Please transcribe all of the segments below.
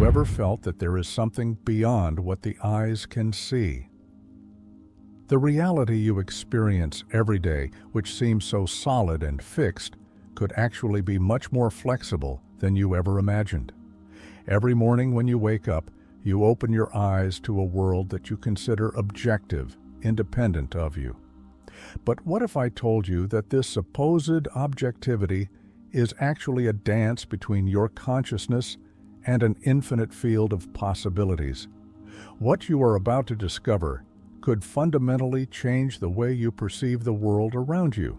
ever felt that there is something beyond what the eyes can see? The reality you experience every day, which seems so solid and fixed, could actually be much more flexible than you ever imagined. Every morning when you wake up, you open your eyes to a world that you consider objective, independent of you. But what if I told you that this supposed objectivity is actually a dance between your consciousness and an infinite field of possibilities? What you are about to discover could fundamentally change the way you perceive the world around you.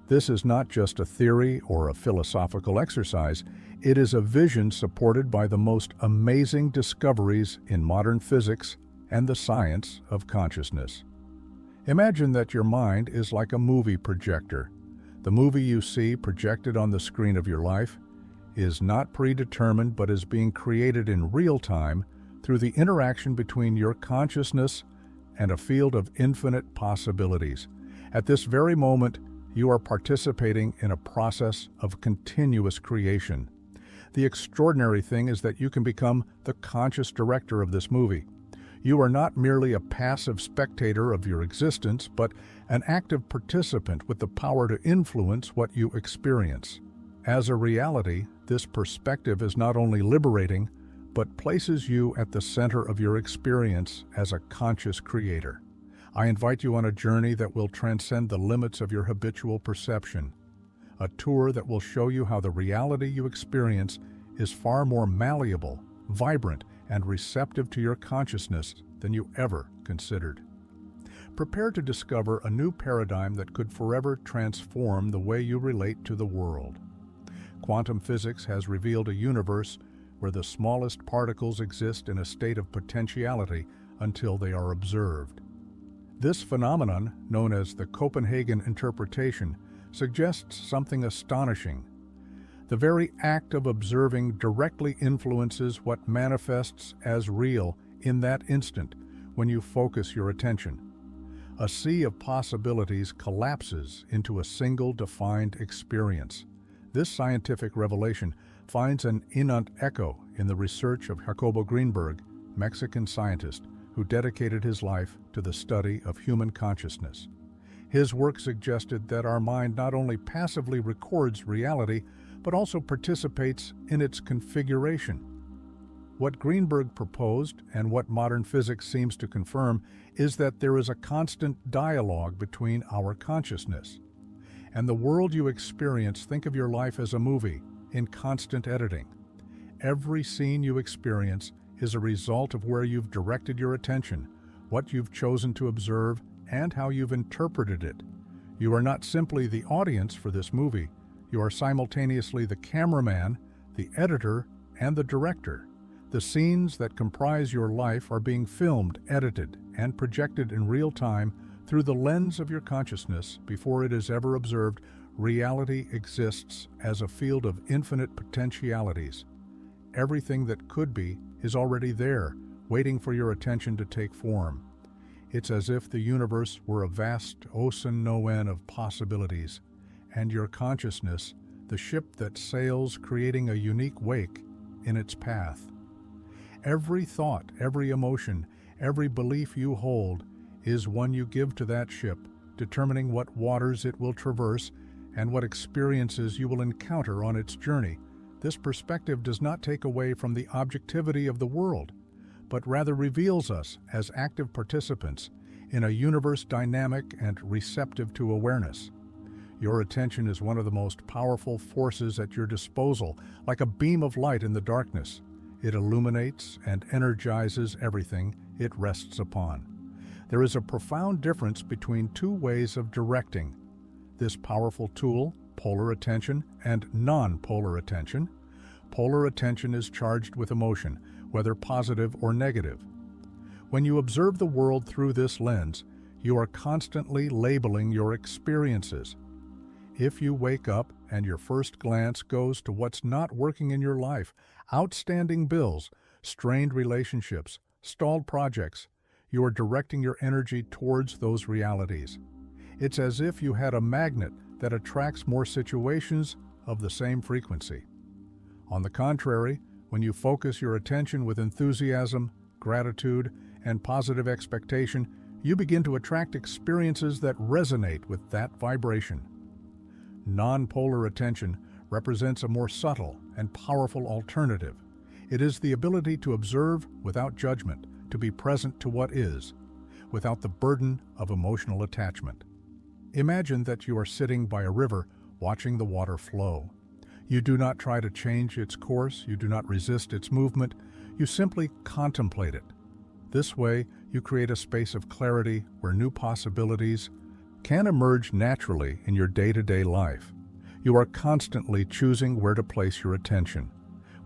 This is not just a theory or a philosophical exercise, it is a vision supported by the most amazing discoveries in modern physics and the science of consciousness. Imagine that your mind is like a movie projector. The movie you see projected on the screen of your life is not predetermined but is being created in real time through the interaction between your consciousness and a field of infinite possibilities. At this very moment, you are participating in a process of continuous creation. The extraordinary thing is that you can become the conscious director of this movie. You are not merely a passive spectator of your existence, but an active participant with the power to influence what you experience. As a reality, this perspective is not only liberating, but places you at the center of your experience as a conscious creator. I invite you on a journey that will transcend the limits of your habitual perception, a tour that will show you how the reality you experience is far more malleable, vibrant, and receptive to your consciousness than you ever considered. Prepare to discover a new paradigm that could forever transform the way you relate to the world. Quantum physics has revealed a universe where the smallest particles exist in a state of potentiality until they are observed. This phenomenon, known as the Copenhagen interpretation, suggests something astonishing. The very act of observing directly influences what manifests as real in that instant when you focus your attention. A sea of possibilities collapses into a single defined experience. This scientific revelation finds an innate echo in the research of Jacobo Grinberg, Mexican scientist who dedicated his life to the study of human consciousness. His work suggested that our mind not only passively records reality, but also participates in its configuration. What Greenberg proposed, and what modern physics seems to confirm, is that there is a constant dialogue between our consciousness and the world you experience. Think of your life as a movie in constant editing. Every scene you experience is a result of where you've directed your attention, what you've chosen to observe, and how you've interpreted it. You are not simply the audience for this movie, you are simultaneously the cameraman, the editor, and the director. The scenes that comprise your life are being filmed, edited, and projected in real time through the lens of your consciousness before it is ever observed. Reality exists as a field of infinite potentialities. Everything that could be is already there, waiting for your attention to take form. It's as if the universe were a vast ocean of possibilities, and your consciousness, the ship that sails, creating a unique wake in its path. Every thought, every emotion, every belief you hold is one you give to that ship, determining what waters it will traverse and what experiences you will encounter on its journey. This perspective does not take away from the objectivity of the world, but rather reveals us as active participants in a universe dynamic and receptive to awareness. Your attention is one of the most powerful forces at your disposal, like a beam of light in the darkness. It illuminates and energizes everything it rests upon. There is a profound difference between two ways of directing this powerful tool, polar attention, and non-polar attention. Polar attention is charged with emotion, whether positive or negative. When you observe the world through this lens, you are constantly labeling your experiences. If you wake up and your first glance goes to what's not working in your life, outstanding bills, strained relationships, stalled projects, you are directing your energy towards those realities. It's as if you had a magnet that attracts more situations of the same frequency. On the contrary, When you focus your attention with enthusiasm, gratitude, and positive expectation, you begin to attract experiences that resonate with that vibration. Non-polar attention represents a more subtle and powerful alternative. It is the ability to observe without judgment, to be present to what is, without the burden of emotional attachment. Imagine that you are sitting by a river watching the water flow. You do not try to change its course, you do not resist its movement, you simply contemplate it. This way, you create a space of clarity where new possibilities can emerge naturally in your day-to-day life. You are constantly choosing where to place your attention.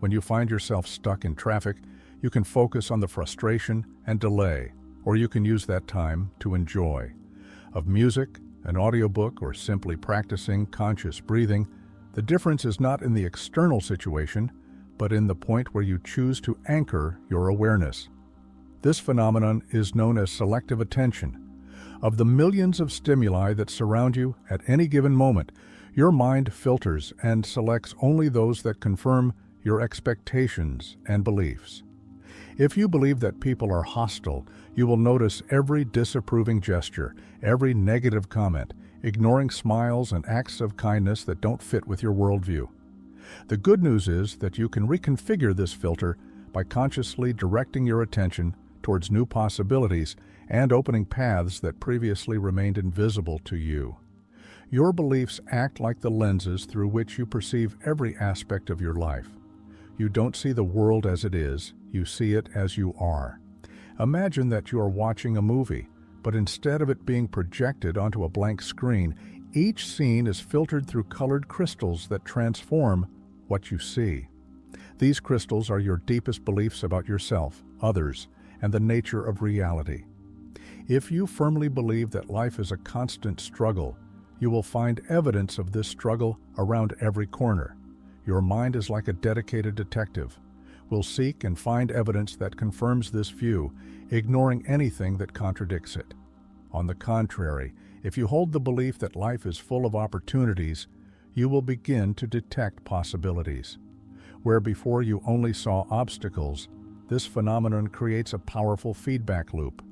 When you find yourself stuck in traffic, you can focus on the frustration and delay, or you can use that time to enjoy. Of music, an audiobook, or simply practicing conscious breathing, the difference is not in the external situation, but in the point where you choose to anchor your awareness. This phenomenon is known as selective attention. Of the millions of stimuli that surround you at any given moment, your mind filters and selects only those that confirm your expectations and beliefs. If you believe that people are hostile, you will notice every disapproving gesture, every negative comment, ignoring smiles and acts of kindness that don't fit with your worldview. The good news is that you can reconfigure this filter by consciously directing your attention towards new possibilities and opening paths that previously remained invisible to you. Your beliefs act like the lenses through which you perceive every aspect of your life. You don't see the world as it is, you see it as you are. Imagine that you are watching a movie, but instead of it being projected onto a blank screen, each scene is filtered through colored crystals that transform what you see. These crystals are your deepest beliefs about yourself, others, and the nature of reality. If you firmly believe that life is a constant struggle, you will find evidence of this struggle around every corner. Your mind is like a dedicated detective, will seek and find evidence that confirms this view, ignoring anything that contradicts it. On the contrary, if you hold the belief that life is full of opportunities, you will begin to detect possibilities. Where before you only saw obstacles, this phenomenon creates a powerful feedback loop.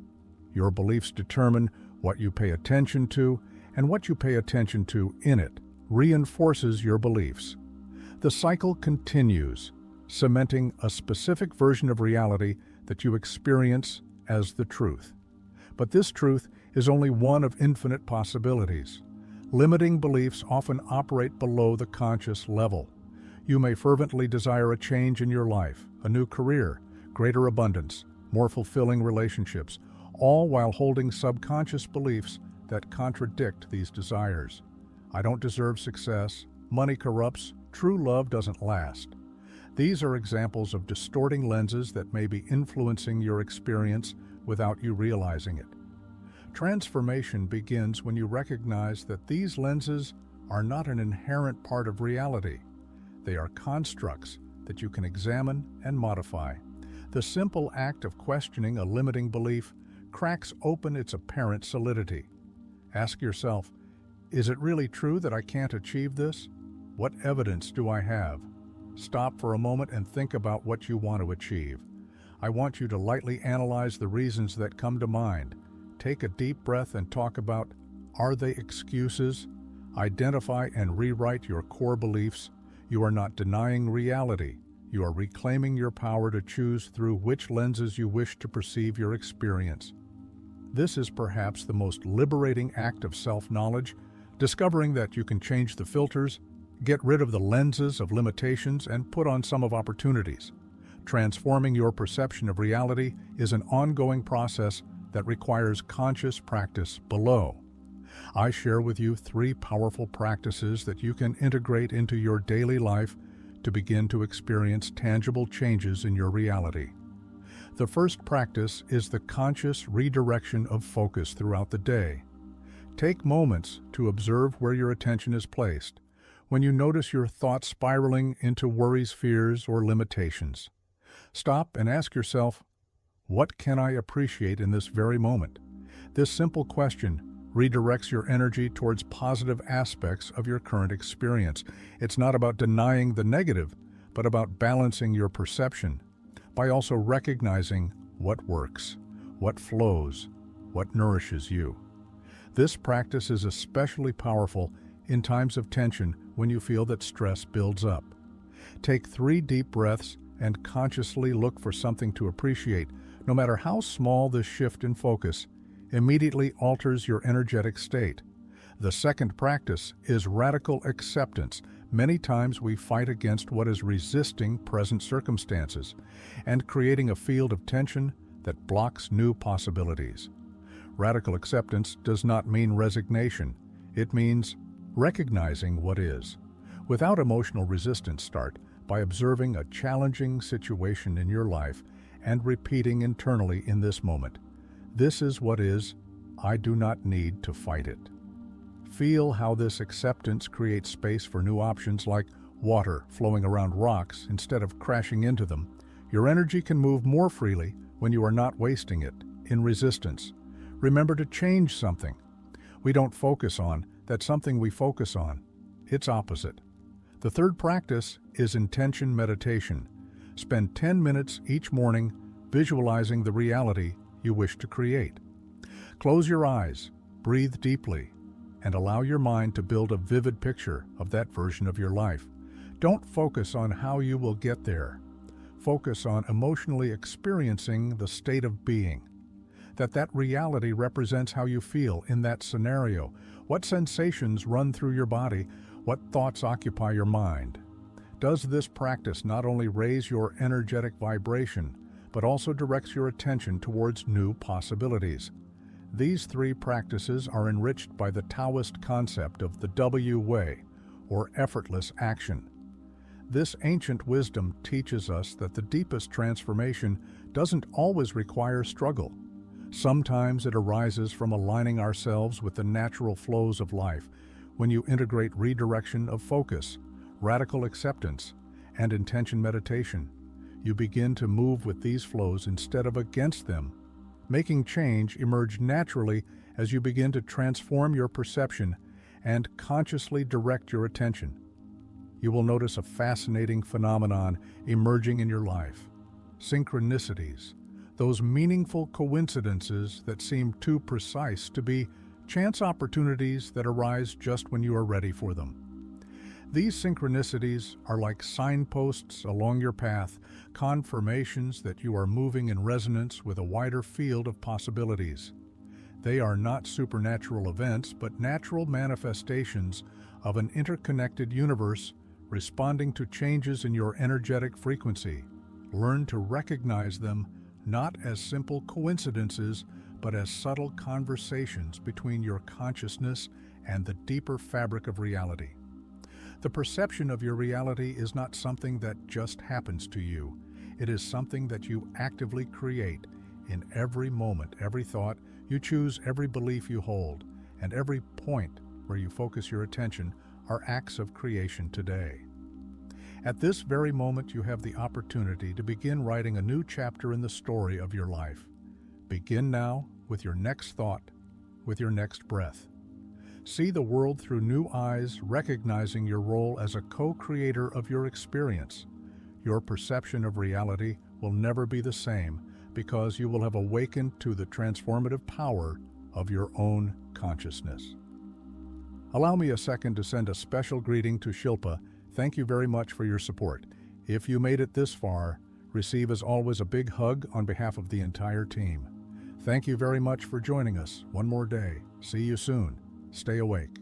Your beliefs determine what you pay attention to, and what you pay attention to in it reinforces your beliefs. The cycle continues, cementing a specific version of reality that you experience as the truth. But this truth is only one of infinite possibilities. Limiting beliefs often operate below the conscious level. You may fervently desire a change in your life, a new career, greater abundance, more fulfilling relationships, all while holding subconscious beliefs that contradict these desires. I don't deserve success, money corrupts, true love doesn't last. These are examples of distorting lenses that may be influencing your experience without you realizing it. Transformation begins when you recognize that these lenses are not an inherent part of reality. They are constructs that you can examine and modify. The simple act of questioning a limiting belief cracks open its apparent solidity. Ask yourself, is it really true that I can't achieve this? What evidence do I have? Stop for a moment and think about what you want to achieve. I want you to lightly analyze the reasons that come to mind. Take a deep breath and talk about, are they excuses? Identify and rewrite your core beliefs. You are not denying reality. You are reclaiming your power to choose through which lenses you wish to perceive your experience. This is perhaps the most liberating act of self-knowledge, discovering that you can change the filters, get rid of the lenses of limitations, and put on some of opportunities. Transforming your perception of reality is an ongoing process that requires conscious practice below. I share with you 3 powerful practices that you can integrate into your daily life to begin to experience tangible changes in your reality. The first practice is the conscious redirection of focus throughout the day. Take moments to observe where your attention is placed, when you notice your thoughts spiraling into worries, fears, or limitations. Stop and ask yourself, what can I appreciate in this very moment? This simple question redirects your energy towards positive aspects of your current experience. It's not about denying the negative, but about balancing your perception by also recognizing what works, what flows, what nourishes you. This practice is especially powerful in times of tension when you feel that stress builds up. Take 3 deep breaths and consciously look for something to appreciate. No matter how small this shift in focus immediately alters your energetic state. The second practice is radical acceptance. Many times we fight against what is resisting present circumstances and creating a field of tension that blocks new possibilities. Radical acceptance does not mean resignation. It means recognizing what is. Without emotional resistance, start by observing a challenging situation in your life and repeating internally in this moment, "This is what is. I do not need to fight it." Feel how this acceptance creates space for new options like water flowing around rocks instead of crashing into them. Your energy can move more freely when you are not wasting it in resistance. Remember to change something. We don't focus on that something we focus on. It's opposite. The third practice is intention meditation. Spend 10 minutes each morning visualizing the reality you wish to create. Close your eyes, breathe deeply, and allow your mind to build a vivid picture of that version of your life. Don't focus on how you will get there. Focus on emotionally experiencing the state of being. That reality represents how you feel in that scenario, what sensations run through your body, what thoughts occupy your mind. Does this practice not only raise your energetic vibration, but also directs your attention towards new possibilities? These 3 practices are enriched by the Taoist concept of the W way, or effortless action. This ancient wisdom teaches us that the deepest transformation doesn't always require struggle. Sometimes it arises from aligning ourselves with the natural flows of life. When you integrate redirection of focus, radical acceptance, and intention meditation, you begin to move with these flows instead of against them, making change emerge naturally as you begin to transform your perception and consciously direct your attention. You will notice a fascinating phenomenon emerging in your life: synchronicities, those meaningful coincidences that seem too precise to be chance opportunities that arise just when you are ready for them. These synchronicities are like signposts along your path, confirmations that you are moving in resonance with a wider field of possibilities. They are not supernatural events, but natural manifestations of an interconnected universe responding to changes in your energetic frequency. Learn to recognize them not as simple coincidences, but as subtle conversations between your consciousness and the deeper fabric of reality. The perception of your reality is not something that just happens to you. It is something that you actively create in every moment, every thought you choose, every belief you hold, and every point where you focus your attention are acts of creation today. At this very moment, you have the opportunity to begin writing a new chapter in the story of your life. Begin now with your next thought, with your next breath. See the world through new eyes, recognizing your role as a co-creator of your experience. Your perception of reality will never be the same because you will have awakened to the transformative power of your own consciousness. Allow me a second to send a special greeting to Shilpa. Thank you very much for your support. If you made it this far, receive as always a big hug on behalf of the entire team. Thank you very much for joining us one more day. See you soon. Stay awake.